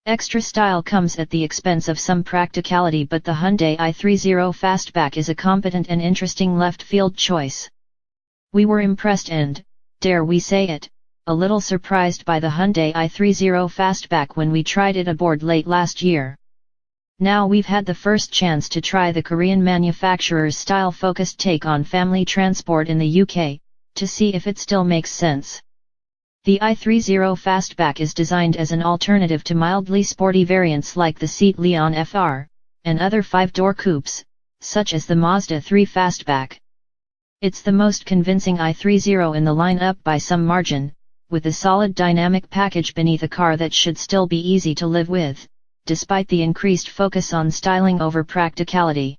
Extra style comes at the expense of some practicality, but the Hyundai i30 Fastback is a competent and interesting left-field choice. We were impressed and, dare we say it, a little surprised by the Hyundai i30 Fastback when we tried it aboard late last year. Now we've had the first chance to try the Korean manufacturer's style-focused take on family transport in the UK, to see if it still makes sense. The i30 Fastback is designed as an alternative to mildly sporty variants like the Seat Leon FR, and other 5-door coupes, such as the Mazda 3 Fastback. It's the most convincing i30 in the lineup by some margin, with a solid dynamic package beneath a car that should still be easy to live with, despite the increased focus on styling over practicality.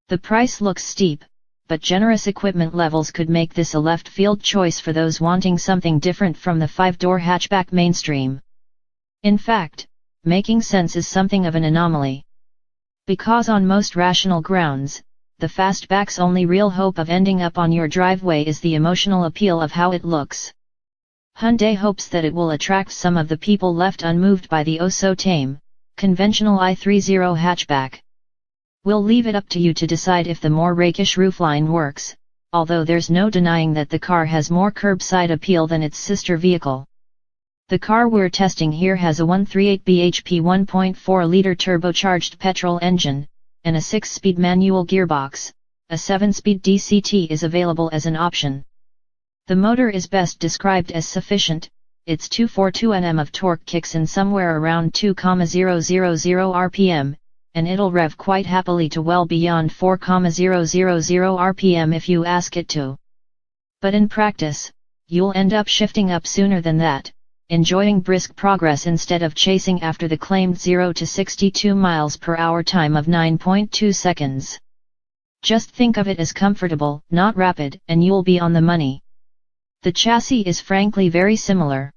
The price looks steep, but generous equipment levels could make this a left-field choice for those wanting something different from the 5-door hatchback mainstream. In fact, making sense is something of an anomaly. Because on most rational grounds, the Fastback's only real hope of ending up on your driveway is the emotional appeal of how it looks. Hyundai hopes that it will attract some of the people left unmoved by the oh-so-tame, conventional i30 hatchback. We'll leave it up to you to decide if the more rakish roofline works, although there's no denying that the car has more curbside appeal than its sister vehicle. The car we're testing here has a 138 bhp 1.4-liter turbocharged petrol engine, and a 6-speed manual gearbox. A 7-speed DCT is available as an option. The motor is best described as sufficient. Its 242 Nm of torque kicks in somewhere around 2,000 rpm, and it'll rev quite happily to well beyond 4,000 rpm if you ask it to. But in practice, you'll end up shifting up sooner than that, enjoying brisk progress instead of chasing after the claimed 0 to 62 miles per hour time of 9.2 seconds. Just think of it as comfortable, not rapid, and you'll be on the money. The chassis is frankly very similar.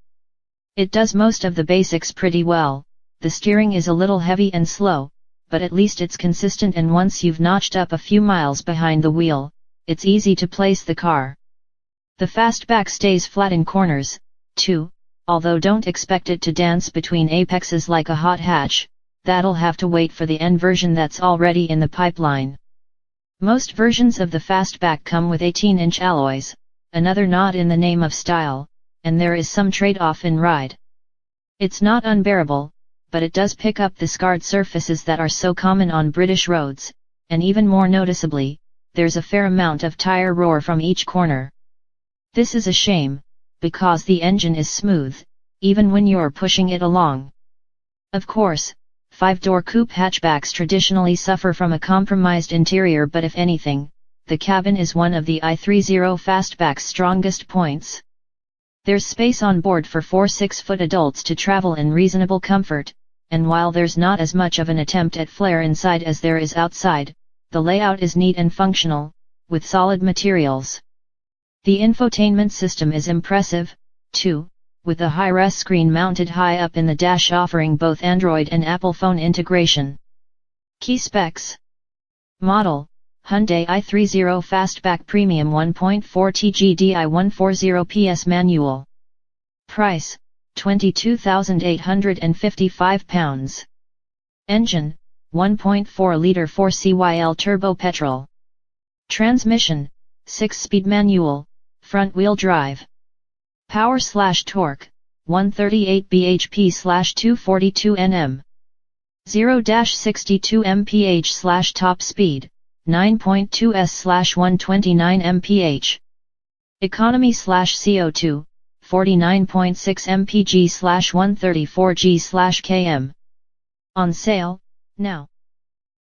It does most of the basics pretty well. The steering is a little heavy and slow, but at least it's consistent, and once you've notched up a few miles behind the wheel, it's easy to place the car. The Fastback stays flat in corners, too, although don't expect it to dance between apexes like a hot hatch. That'll have to wait for the N version that's already in the pipeline. Most versions of the Fastback come with 18-inch alloys, another nod in the name of style, and there is some trade-off in ride. It's not unbearable, but it does pick up the scarred surfaces that are so common on British roads, and even more noticeably, there's a fair amount of tire roar from each corner. This is a shame, because the engine is smooth, even when you're pushing it along. Of course, 5-door coupe hatchbacks traditionally suffer from a compromised interior, but if anything, the cabin is one of the i30 Fastback's strongest points. There's space on board for 4 6-foot adults to travel in reasonable comfort, and while there's not as much of an attempt at flair inside as there is outside, the layout is neat and functional, with solid materials. The infotainment system is impressive, too, with a high-res screen mounted high up in the dash offering both Android and Apple phone integration. Key specs. Model: Hyundai i30 Fastback Premium 1.4 TGDI 140 PS manual. Price: £22,855. Engine: 1.4-liter 4CYL turbo petrol. Transmission: 6-speed manual, front-wheel drive. Power/torque: 138 bhp/242 Nm. 0-62 mph/top speed: 9.2 s/129 mph. Economy/CO2: 49.6 mpg/134 g/km. On sale now.